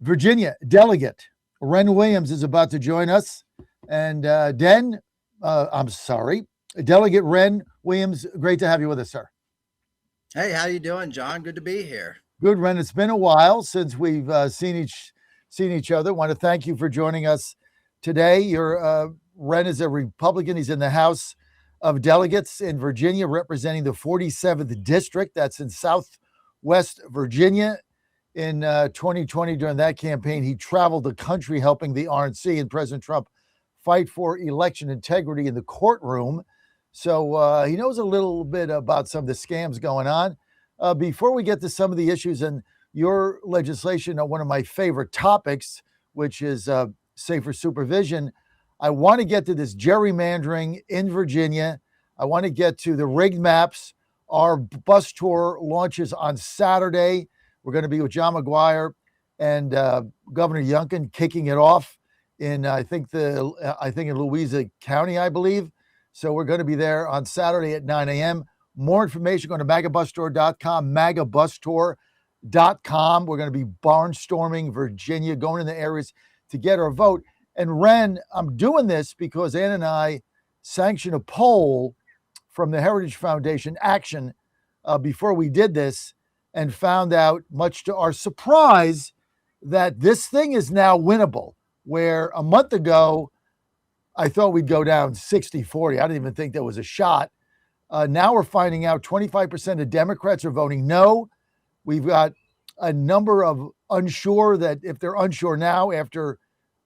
Virginia delegate Wren Williams is about to join us. And Delegate Wren Williams, great to have you with us, sir. Hey, how you doing, John? Good to be here. Good, Wren. It's been a while since we've seen each other. Want to thank you for joining us today. Wren is a Republican. He's in the House of Delegates in Virginia, representing the 47th District. That's in Southwest Virginia. In 2020, during that campaign, he traveled the country helping the RNC and President Trump fight for election integrity in the courtroom. So he knows a little bit about some of the scams going on. Before we get to some of the issues and your legislation, one of my favorite topics, which is safer supervision, I want to get to this gerrymandering in Virginia. I want to get to the rigged maps. Our bus tour launches on Saturday. We're going to be with John McGuire and Governor Youngkin kicking it off in I think in Louisa County, I believe. So we're going to be there on Saturday at 9 a.m. More information, go to magabusstour.com, magabusstour.com. We're going to be barnstorming Virginia, going in the areas to get our vote. And Wren, I'm doing this because Ann and I sanctioned a poll from the Heritage Foundation Action before we did this, and found out, much to our surprise, that this thing is now winnable, where a month ago, I thought we'd go down 60-40. I didn't even think there was a shot. Now we're finding out 25% of Democrats are voting no. We've got a number of unsure that if they're unsure now after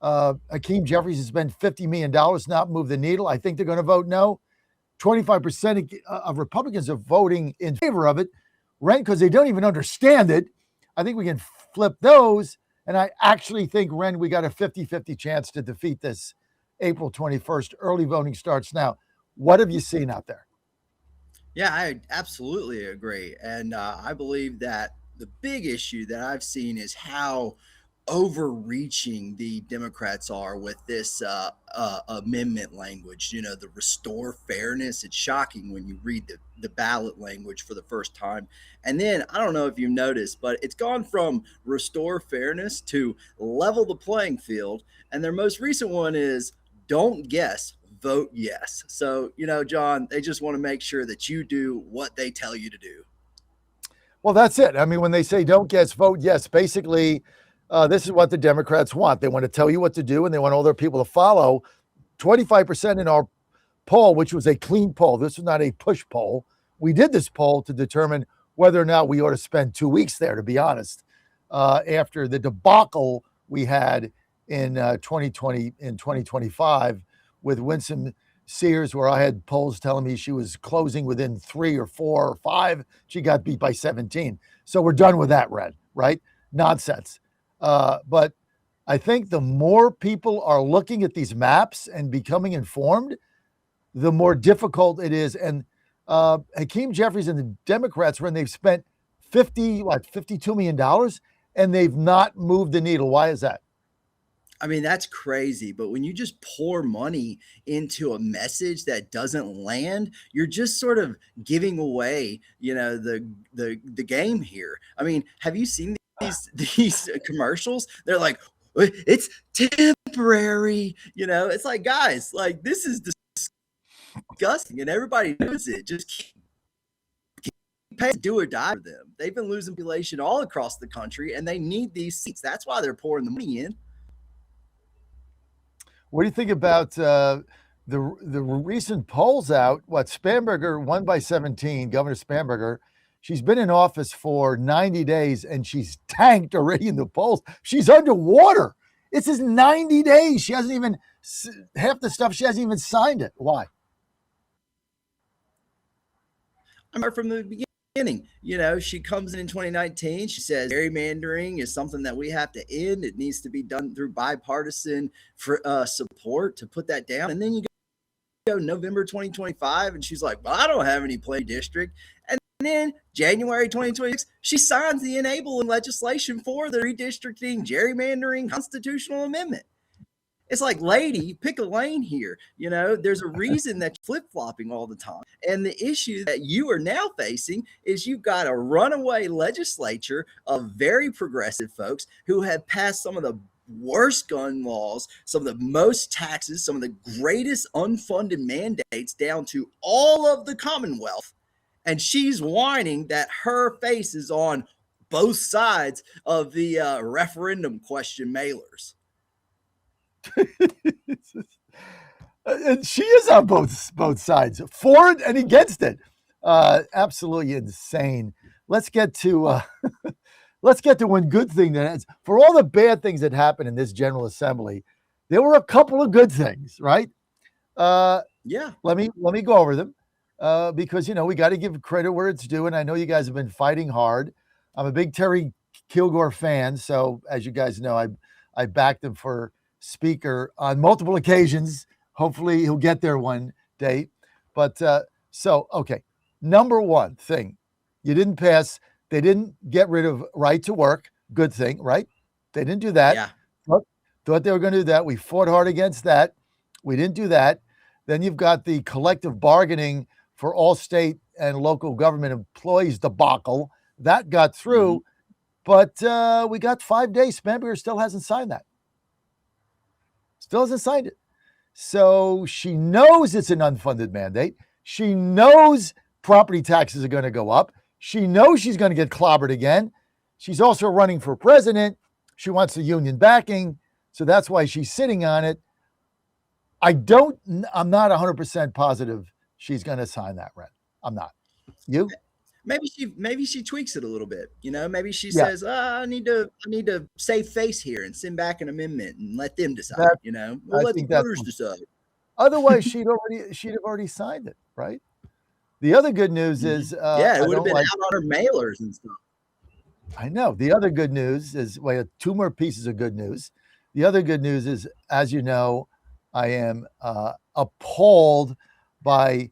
Hakeem Jeffries has spent $50 million not move the needle, I think they're going to vote no. 25% of Republicans are voting in favor of it. Wren, because they don't even understand it. I think we can flip those. And I actually think, Wren, we got a 50-50 chance to defeat this April 21st. Early voting starts now. What have you seen out there? Yeah, I absolutely agree. And I believe that the big issue that I've seen is how overreaching the Democrats are with this amendment language, the restore fairness. It's shocking when you read the ballot language for the first time. And then I don't know if you've noticed, but it's gone from restore fairness to level the playing field. And their most recent one is don't guess, vote yes. So, John, they just want to make sure that you do what they tell you to do. Well, that's it. I mean, when they say don't guess, vote yes, basically, this is what the Democrats want. They want to tell you what to do, and they want all their people to follow. 25% in our poll, which was a clean poll. This was not a push poll. We did this poll to determine whether or not we ought to spend 2 weeks there, to be honest, after the debacle we had in 2020, in 2025 with Winsome Sears, where I had polls telling me she was closing within 3 or 4 or 5. She got beat by 17. So we're done with that, Red, right? Nonsense. But I think the more people are looking at these maps and becoming informed, the more difficult it is. And Hakeem Jeffries and the Democrats, when they've spent $52 million, and they've not moved the needle. Why is that? I mean, that's crazy. But when you just pour money into a message that doesn't land, you're just sort of giving away, the game here. I mean, have you seen these commercials? They're like, it's temporary. It's like, guys, like, this is disgusting, and everybody knows it. Just keep pay do or die for them. They've been losing population all across the country, and they need these seats. That's why they're pouring the money in. What do you think about the recent polls out? Spanberger won by 17, Governor Spanberger. She's been in office for 90 days, and she's tanked already in the polls. She's underwater. It's just 90 days. She hasn't even, half the stuff, she hasn't even signed it. Why? I'm from the beginning. She comes in 2019. She says gerrymandering is something that we have to end. It needs to be done through bipartisan support to put that down. And then you go November 2025, and she's like, well, I don't have any play district. And then January 2026, she signs the enabling legislation for the redistricting, gerrymandering constitutional amendment. It's like, lady, pick a lane here. There's a reason that you're flip flopping all the time. And the issue that you are now facing is you've got a runaway legislature of very progressive folks who have passed some of the worst gun laws, some of the most taxes, some of the greatest unfunded mandates down to all of the Commonwealth. And she's whining that her face is on both sides of the referendum question mailers. And she is on both sides, for it and against it. Absolutely insane. Let's get to one good thing that has, for all the bad things that happened in this General Assembly, there were a couple of good things, right? Yeah. Let me go over them because we got to give credit where it's due, and I know you guys have been fighting hard. I'm a big Terry Kilgore fan, so as you guys know, I backed him for Speaker on multiple occasions. Hopefully he'll get there one day. But okay. Number one thing, you didn't pass. They didn't get rid of right to work. Good thing, right? They didn't do that. Yeah. Thought they were going to do that. We fought hard against that. We didn't do that. Then you've got the collective bargaining for all state and local government employees debacle. That got through, but we got 5 days. Spanberger still hasn't signed that. Still hasn't signed it. So she knows it's an unfunded mandate. She knows property taxes are going to go up. She knows she's going to get clobbered again. She's also running for president. She wants the union backing. So that's why she's sitting on it. I'm not 100% positive she's going to sign that, Wren. I'm not. You? Maybe she tweaks it a little bit. Maybe she says, I need to save face here and send back an amendment and let them decide. We'll let the voters decide. Otherwise, she'd have already signed it, right? The other good news is it would have been out on her mailers and stuff. I know. The other good news is two more pieces of good news. The other good news is, as you know, I am appalled by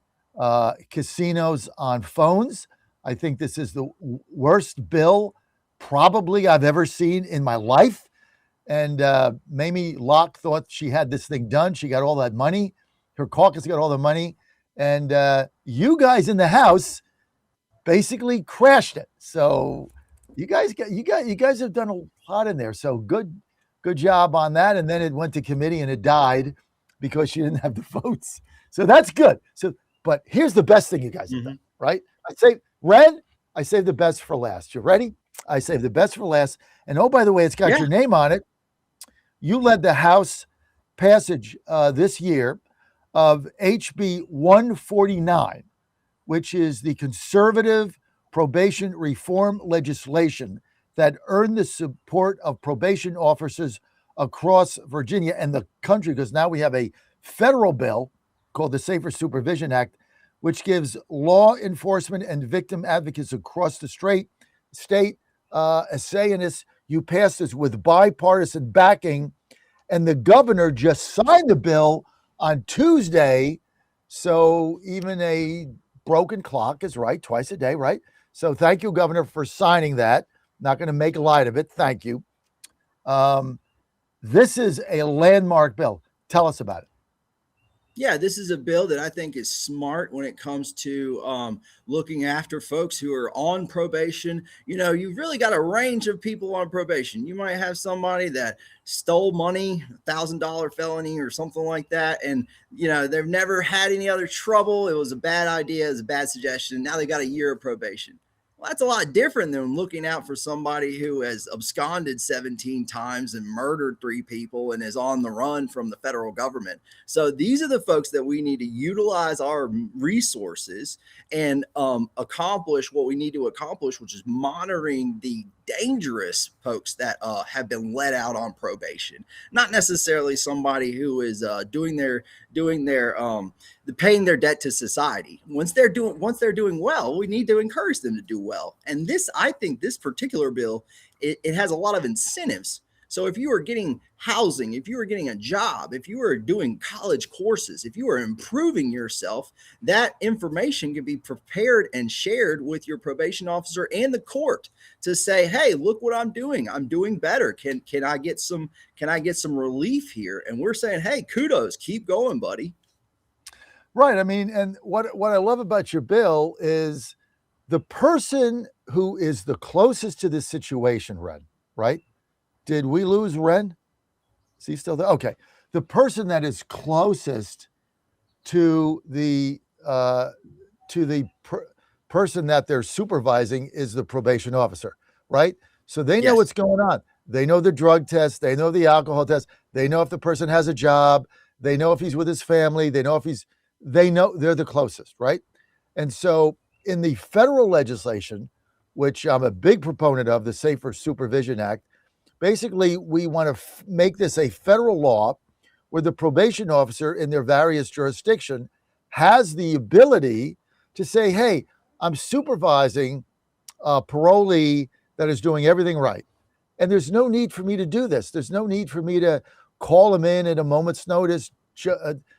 casinos on phones. I think this is the worst bill probably I've ever seen in my life. And Mamie Locke thought she had this thing done. She got all that money. Her caucus got all the money. And you guys in the House basically crashed it. So you guys have done a lot in there. So good job on that. And then it went to committee and it died because she didn't have the votes. So that's good. But here's the best thing you guys have done, right? Wren, I saved the best for last. You ready? I saved the best for last. And oh, by the way, it's got your name on it. You led the House passage this year of HB 149, which is the conservative probation reform legislation that earned the support of probation officers across Virginia and the country, because now we have a federal bill called the Safer Supervision Act, which gives law enforcement and victim advocates across the state a say in this. You passed this with bipartisan backing, and the governor just signed the bill on Tuesday. So even a broken clock is right twice a day, right? So thank you, Governor, for signing that. Not going to make light of it. Thank you. This is a landmark bill. Tell us about it. Yeah, this is a bill that I think is smart when it comes to looking after folks who are on probation. You've really got a range of people on probation. You might have somebody that stole money, $1,000 felony or something like that. And, they've never had any other trouble. It was a bad idea. It was a bad suggestion. Now they got a year of probation. Well, that's a lot different than looking out for somebody who has absconded 17 times and murdered 3 people and is on the run from the federal government. So these are the folks that we need to utilize our resources and accomplish what we need to accomplish, which is monitoring the dangerous folks that have been let out on probation, not necessarily somebody who is paying their debt to society. Once they're doing well, we need to encourage them to do well. And I think this particular bill, it has a lot of incentives So if you are getting housing, if you are getting a job, if you are doing college courses, if you are improving yourself, that information can be prepared and shared with your probation officer and the court to say, hey, look what I'm doing. I'm doing better. Can I get some relief here? And we're saying, hey, kudos, keep going, buddy. Right. I mean, and what I love about your bill is the person who is the closest to this situation, Wren, right? Did we lose Wren? Is he still there? Okay. The person that is closest to the person that they're supervising is the probation officer, right? So they know Yes. what's going on. They know the drug test. They know the alcohol test. They know if the person has a job. They know if he's with his family. They know if he's. They know they're the closest, right? And so in the federal legislation, which I'm a big proponent of, the Safer Supervision Act, basically we want to make this a federal law where the probation officer in their various jurisdiction has the ability to say, hey, I'm supervising a parolee that is doing everything right. And there's no need for me to do this. There's no need for me to call him in at a moment's notice,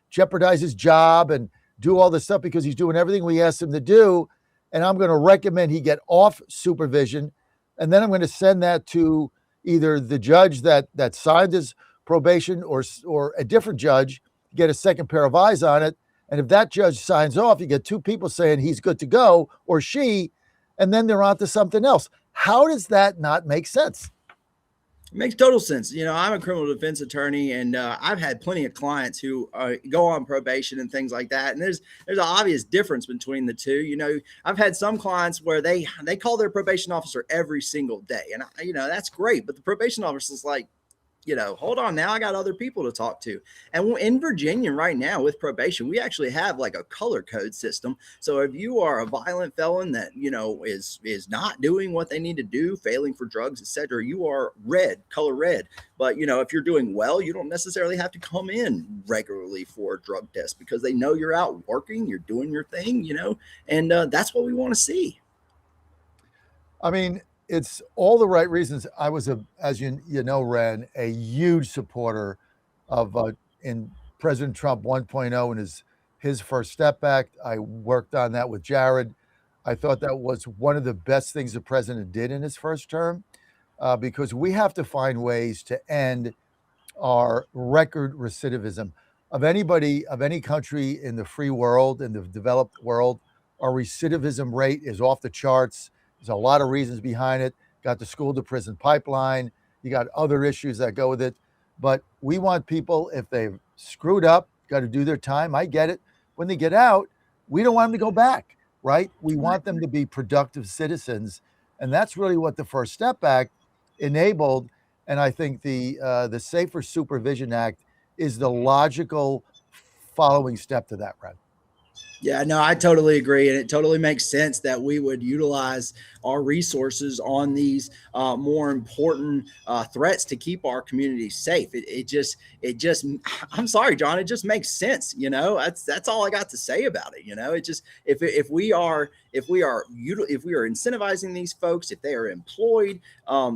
jeopardize his job and do all this stuff because he's doing everything we asked him to do. And I'm going to recommend he get off supervision. And then I'm going to send that to either the judge that signed his probation or a different judge, get a second pair of eyes on it. And if that judge signs off, you get two people saying he's good to go or she, and then they're on to something else. How does that not make sense? It makes total sense. I'm a criminal defense attorney, and I've had plenty of clients who go on probation and things like that. And there's an obvious difference between the two. I've had some clients where they call their probation officer every single day, and that's great. But the probation officer is like, hold on now, I got other people to talk to. And in Virginia right now with probation, we actually have like a color code system. So if you are a violent felon that, is not doing what they need to do, failing for drugs, etc., you are color red. But, if you're doing well, you don't necessarily have to come in regularly for a drug test because they know you're out working, you're doing your thing, and that's what we want to see. I mean, it's all the right reasons. I was, as you know, Wren, a huge supporter of in President Trump 1.0 and his First Step Act. I worked on that with Jared. I thought that was one of the best things the president did in his first term because we have to find ways to end our record recidivism of anybody, of any country in the free world, in the developed world. Our recidivism rate is off the charts. There's a lot of reasons behind it. Got the school to prison pipeline. You got other issues that go with it. But we want people, if they've screwed up, got to do their time. I get it. When they get out, we don't want them to go back, right? We want them to be productive citizens. And that's really what the First Step Act enabled. And I think the Safer Supervision Act is the logical following step to that, Wren. Yeah, no, I totally agree. And it totally makes sense that we would utilize our resources on these more important threats to keep our communities safe. It just, I'm sorry, John, it just makes sense. That's all I got to say about it. It just, if we are incentivizing these folks, if they are employed,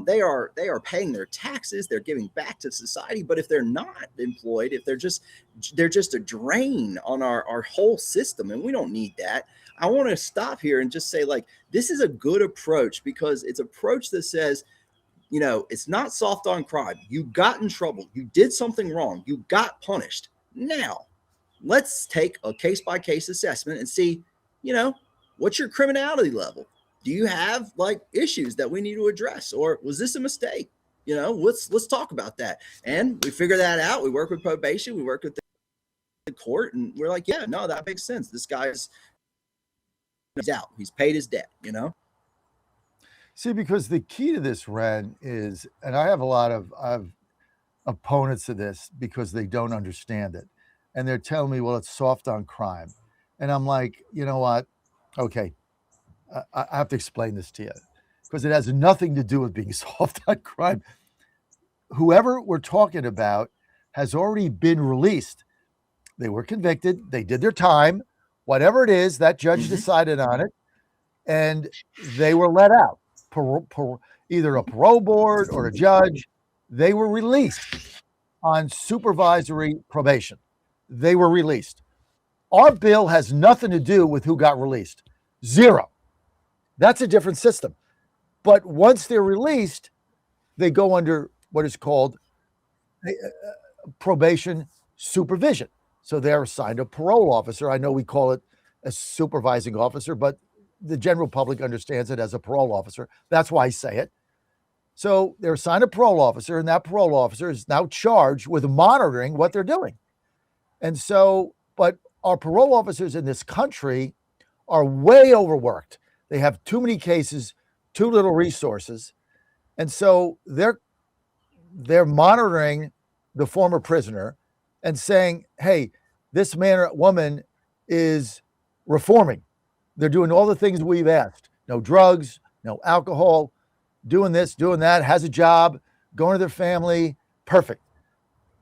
they are paying their taxes, they're giving back to society. But if they're not employed, if they're just a drain on our whole system, and we don't need that. I want to stop here and just say, like, this is a good approach because it's an approach that says, it's not soft on crime. You got in trouble. You did something wrong. You got punished. Now, let's take a case-by-case assessment and see, what's your criminality level? Do you have like issues that we need to address, or was this a mistake? Let's talk about that. And we figure that out. We work with probation. We work with the court, and we're like, yeah, no, that makes sense. This guy's he's out. He's paid his debt. See, because the key to this, Wren, is, and I have a lot of opponents of this because they don't understand it. And they're telling me, well, it's soft on crime. And I'm like, you know what? Okay, I have to explain this to you because it has nothing to do with being soft on crime. Whoever we're talking about has already been released. They were convicted. They did their time. Whatever it is, that judge decided on it, and they were let out. Either a parole board or a judge They were released on supervisory probation. They were released. Our bill has nothing to do with who got released. Zero. That's a different system. But once they're released, they go under what is called probation supervision. So they're assigned a parole officer. I know we call it a supervising officer, but the general public understands it as a parole officer. That's why I say it. So they're assigned a parole officer, and that parole officer is now charged with monitoring what they're doing. And so, but our parole officers in this country are way overworked. They have too many cases, too little resources. And so they're monitoring the former prisoner and saying, hey, this man or woman is reforming. They're doing all the things we've asked. No drugs, no alcohol, doing this, doing that, has a job, going to their family. Perfect.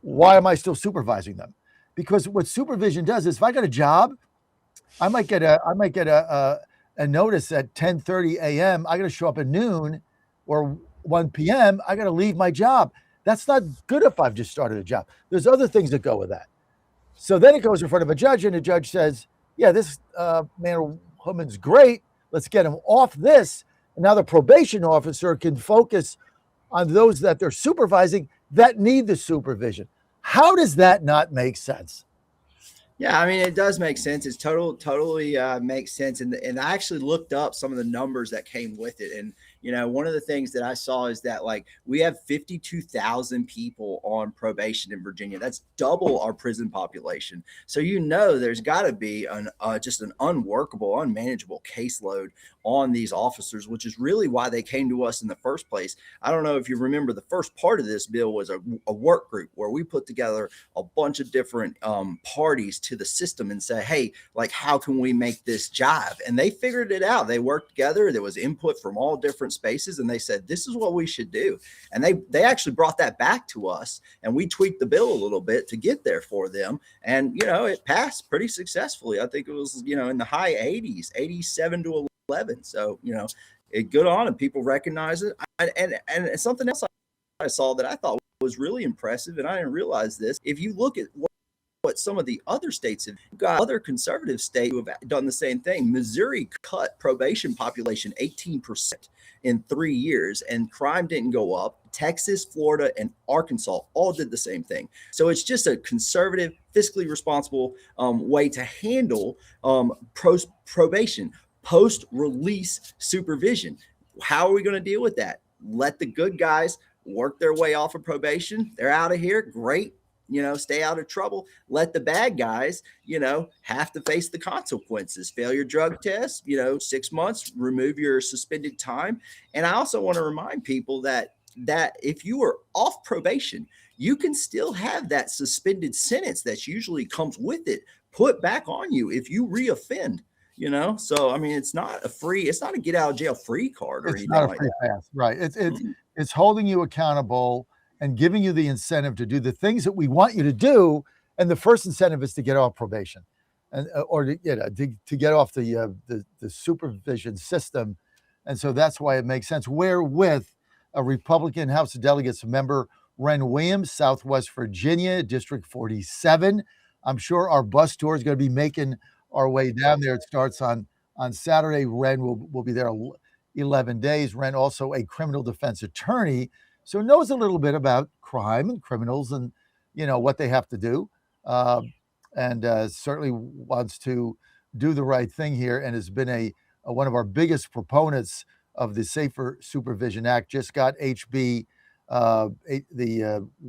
Why am I still supervising them? Because what supervision does is if I got a job, I might get a notice at 10:30 a.m. I got to show up at noon or 1 p.m. I got to leave my job. That's not good if I've just started a job. There's other things that go with that. So then it goes in front of a judge, and the judge says, yeah, this man or woman's great. Let's get him off this. And now the probation officer can focus on those that they're supervising that need the supervision. How does that not make sense? Yeah, I mean, it does make sense. It's totally makes sense. And I actually looked up some of the numbers that came with it. And, you know, one of the things that I saw is that like we have 52,000 people on probation in Virginia. That's double our prison population. So, you know, there's got to be just an unworkable, unmanageable caseload on these officers, which is really why they came to us in the first place. I don't know if you remember, the first part of this bill was a work group where we put together a bunch of different parties to the system and say, hey, like, how can we make this jive? And they figured it out. They worked together. There was input from all different spaces, and they said, this is what we should do. And they actually brought that back to us, and we tweaked the bill a little bit to get there for them. And, you know, it passed pretty successfully. I think it was, you know, in the high 80s, 87 to 11. So, you know, good on them. People recognize it. And something else I saw that I thought was really impressive, and I didn't realize this. If you look at what some of the other states have got, other conservative states who have done the same thing. Missouri cut probation population 18% in 3 years, and crime didn't go up. Texas, Florida, and Arkansas all did the same thing. So it's just a conservative, fiscally responsible way to handle probation, post-release supervision. How are we going to deal with that? Let the good guys work their way off of probation. They're out of here. Great. You know, stay out of trouble. Let the bad guys, you know, have to face the consequences. Fail your drug test, you know, 6 months, remove your suspended time. And I also want to remind people that if you are off probation, you can still have that suspended sentence that usually comes with it put back on you if you reoffend. You know, so I mean, it's not a get out of jail free card or anything like that. Pass. Right. It's holding you accountable and giving you the incentive to do the things that we want you to do. And the first incentive is to get off probation, and or to get off the supervision system. And so that's why it makes sense. We're with a Republican House of Delegates member, Wren Williams, Southwest Virginia, District 47. I'm sure our bus tour is going to be making our way down there. It starts on Saturday. Wren will be there 11 days. Wren also a criminal defense attorney, so knows a little bit about crime and criminals and, you know, what they have to do, and certainly wants to do the right thing here, and has been one of our biggest proponents of the Safer Supervision Act. Just got HB what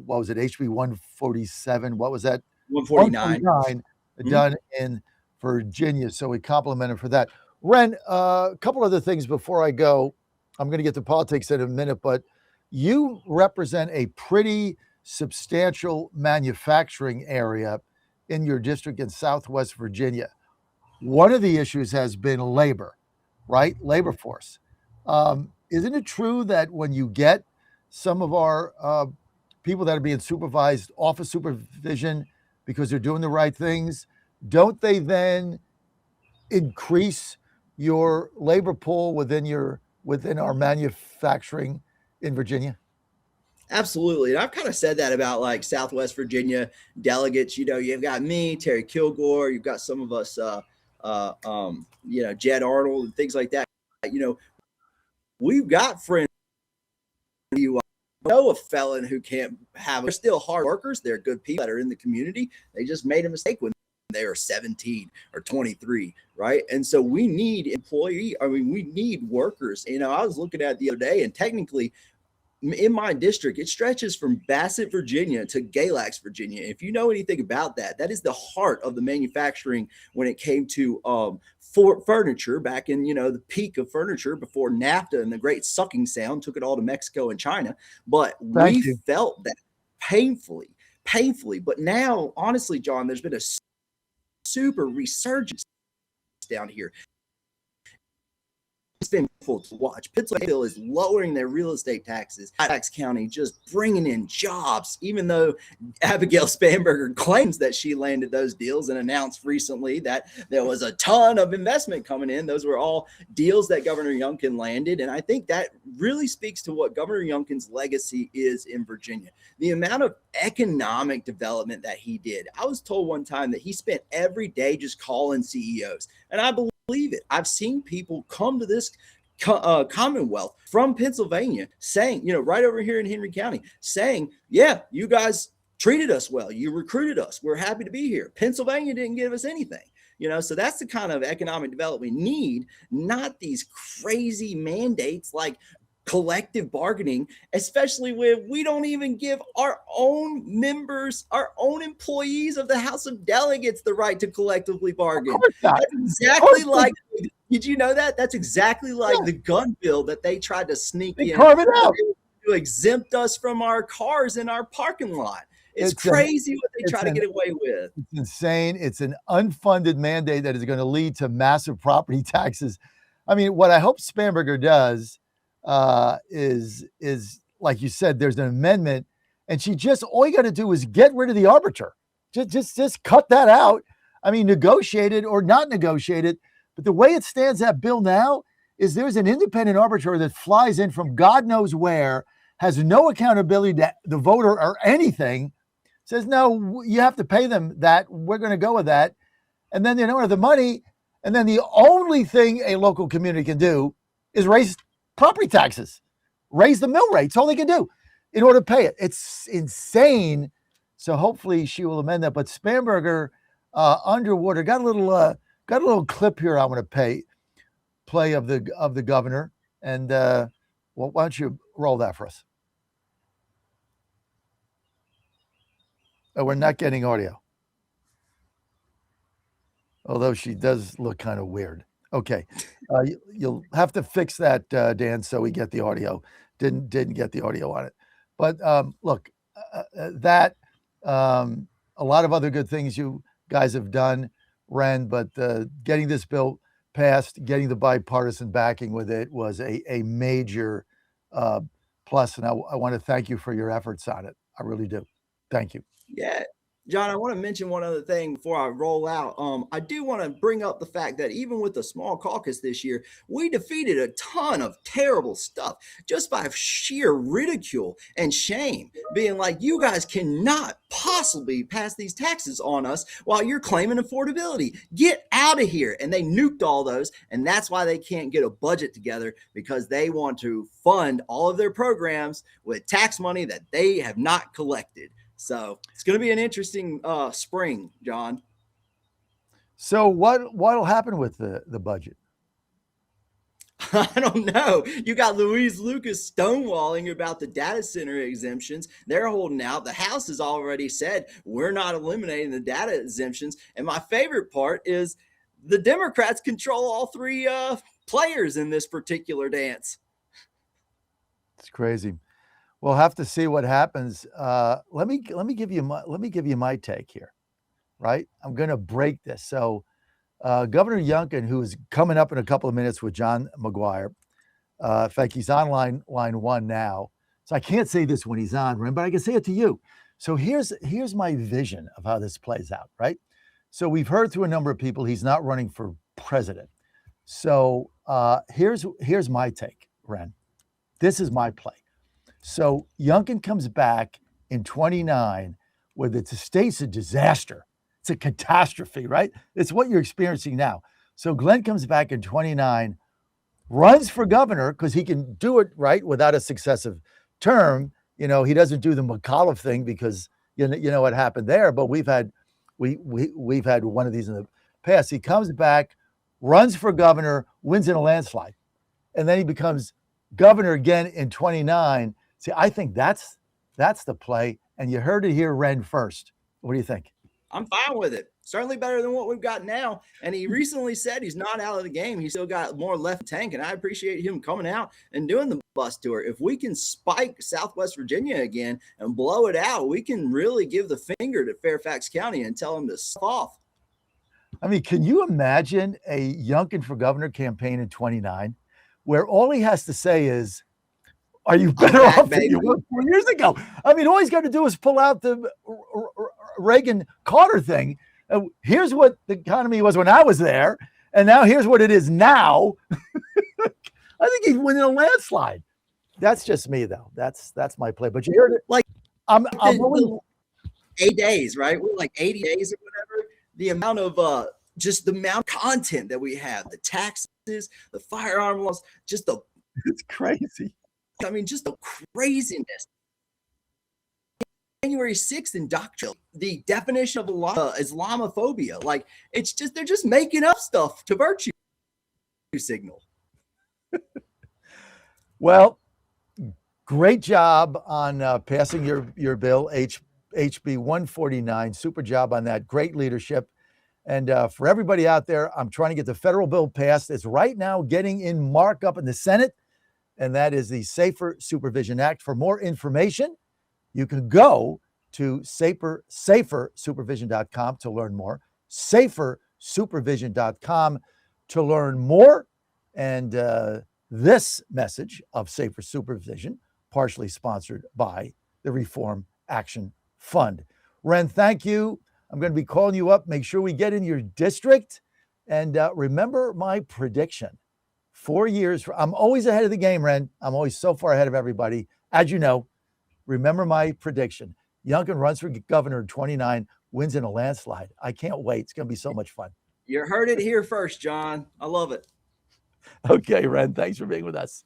was it, HB 147? What was that? 149 done in Virginia. So we compliment him for that. Wren, a couple other things before I go. I'm going to get to politics in a minute, but you represent a pretty substantial manufacturing area in your district in Southwest Virginia. One of the issues has been labor, right? Labor force. Isn't it true that when you get some of our people that are being supervised off of supervision because they're doing the right things, don't they then increase your labor pool within our manufacturing in Virginia? Absolutely. And I've kind of said that about like Southwest Virginia delegates. You've got me, Terry Kilgore, you've got some of us, Jed Arnold and things like that. You know, we've got friends. You know a felon who can't have. They're still hard workers. They're good people that are in the community. They just made a mistake when they are 17 or 23, right? And so we need we need workers. I was looking at the other day, and technically in my district, it stretches from Bassett, Virginia to Galax, Virginia. If you know anything about that, that is the heart of the manufacturing when it came to for furniture back in, the peak of furniture before NAFTA and the great sucking sound took it all to Mexico and China. But Thank we you. felt that painfully. But now, honestly, John, there's been a super resurgence down here. It's been cool to watch. Pittsburgh is lowering their real estate taxes. Halifax County just bringing in jobs, even though Abigail Spanberger claims that she landed those deals and announced recently that there was a ton of investment coming in. Those were all deals that Governor Youngkin landed. And I think that really speaks to what Governor Youngkin's legacy is in Virginia. The amount of economic development that he did. I was told one time that he spent every day just calling CEOs. And I believe it. I've seen people come to this Commonwealth from Pennsylvania saying, right over here in Henry County, saying, yeah, you guys treated us well. You recruited us. We're happy to be here. Pennsylvania didn't give us anything. So that's the kind of economic development we need, not these crazy mandates like collective bargaining, especially when we don't even give our own members, our own employees of the House of Delegates the right to collectively bargain. That's exactly like, did you know that? That's exactly like the gun bill that they tried to sneak in to exempt us from our cars in our parking lot. It's crazy what they try to get away with. It's insane. It's an unfunded mandate that is going to lead to massive property taxes. I mean, what I hope Spanberger does is like you said, there's an amendment, and all you got to do is get rid of the arbiter. Just cut that out. I mean, negotiate it or not negotiate it. But the way it stands, that bill now, is there's an independent arbiter that flies in from God knows where, has no accountability to the voter or anything, says, no, you have to pay them that. We're going to go with that. And then they don't have the money. And then the only thing a local community can do is raise property taxes, raise the mill rate. It's all they can do in order to pay it. It's insane. So hopefully she will amend that. But Spanberger, underwater, got a little clip here I want to play of the governor. And why don't you roll that for us? Oh, we're not getting audio. Although she does look kind of weird. Okay, you'll have to fix that, Dan, so we get the audio. Didn't get the audio on it, but look, a lot of other good things you guys have done, Wren, but getting this bill passed, getting the bipartisan backing with it was a major plus, and I want to thank you for your efforts on it. I really do. Thank you. Yeah. John, I want to mention one other thing before I roll out. I do want to bring up the fact that even with the small caucus this year, we defeated a ton of terrible stuff just by sheer ridicule and shame, being like, you guys cannot possibly pass these taxes on us while you're claiming affordability. Get out of here. And they nuked all those. And that's why they can't get a budget together, because they want to fund all of their programs with tax money that they have not collected. So it's going to be an interesting spring, John. So what'll happen with the budget? I don't know. You got Louise Lucas stonewalling about the data center exemptions. They're holding out. The House has already said we're not eliminating the data exemptions. And my favorite part is the Democrats control all three players in this particular dance. It's crazy. We'll have to see what happens. Let me give you my take here, right? I'm going to break this. So, Governor Youngkin, who is coming up in a couple of minutes with John McGuire, in fact, he's on line one now. So I can't say this when he's on, but I can say it to you. So here's my vision of how this plays out, right? So we've heard through a number of people he's not running for president. So here's my take, Wren. This is my play. So Youngkin comes back in 29 where the state's a disaster. It's a catastrophe, right? It's what you're experiencing now. So Glenn comes back in 29, runs for governor because he can do it right without a successive term. He doesn't do the McAuliffe thing because you know what happened there. But we've had one of these in the past. He comes back, runs for governor, wins in a landslide, and then he becomes governor again in 29. See, I think that's the play. And you heard it here, Wren, first. What do you think? I'm fine with it. Certainly better than what we've got now. And he recently said he's not out of the game. He's still got more left tank. And I appreciate him coming out and doing the bus tour. If we can spike Southwest Virginia again and blow it out, we can really give the finger to Fairfax County and tell them to suck off. I mean, can you imagine a Youngkin for governor campaign in 29 where all he has to say is, are you better off than you were 4 years ago? I mean, all he's got to do is pull out the Reagan-Carter thing. Here's what the economy was when I was there, and now here's what it is now. I think he'd win in a landslide. That's just me, though. That's my play. But you heard it. Like, I'm really 8 days, right? We're like 80 days or whatever. The amount of just the amount of content that we have, the taxes, the firearm laws, it's crazy. I mean, just the craziness. January 6th indoctrination, the definition of Islamophobia. Like, they're just making up stuff to virtue signal. Well, great job on passing your bill, HB 149. Super job on that. Great leadership. And for everybody out there, I'm trying to get the federal bill passed. It's right now getting in markup in the Senate, and that is the Safer Supervision Act. For more information, you can go to safersupervision.com to learn more, safersupervision.com to learn more. And this message of Safer Supervision, partially sponsored by the Reform Action Fund. Wren, thank you. I'm going to be calling you up. Make sure we get in your district. And remember my prediction. 4 years. I'm always ahead of the game, Wren. I'm always so far ahead of everybody. As you know, remember my prediction. Youngkin runs for governor in 29, wins in a landslide. I can't wait. It's going to be so much fun. You heard it here first, John. I love it. Okay, Wren. Thanks for being with us.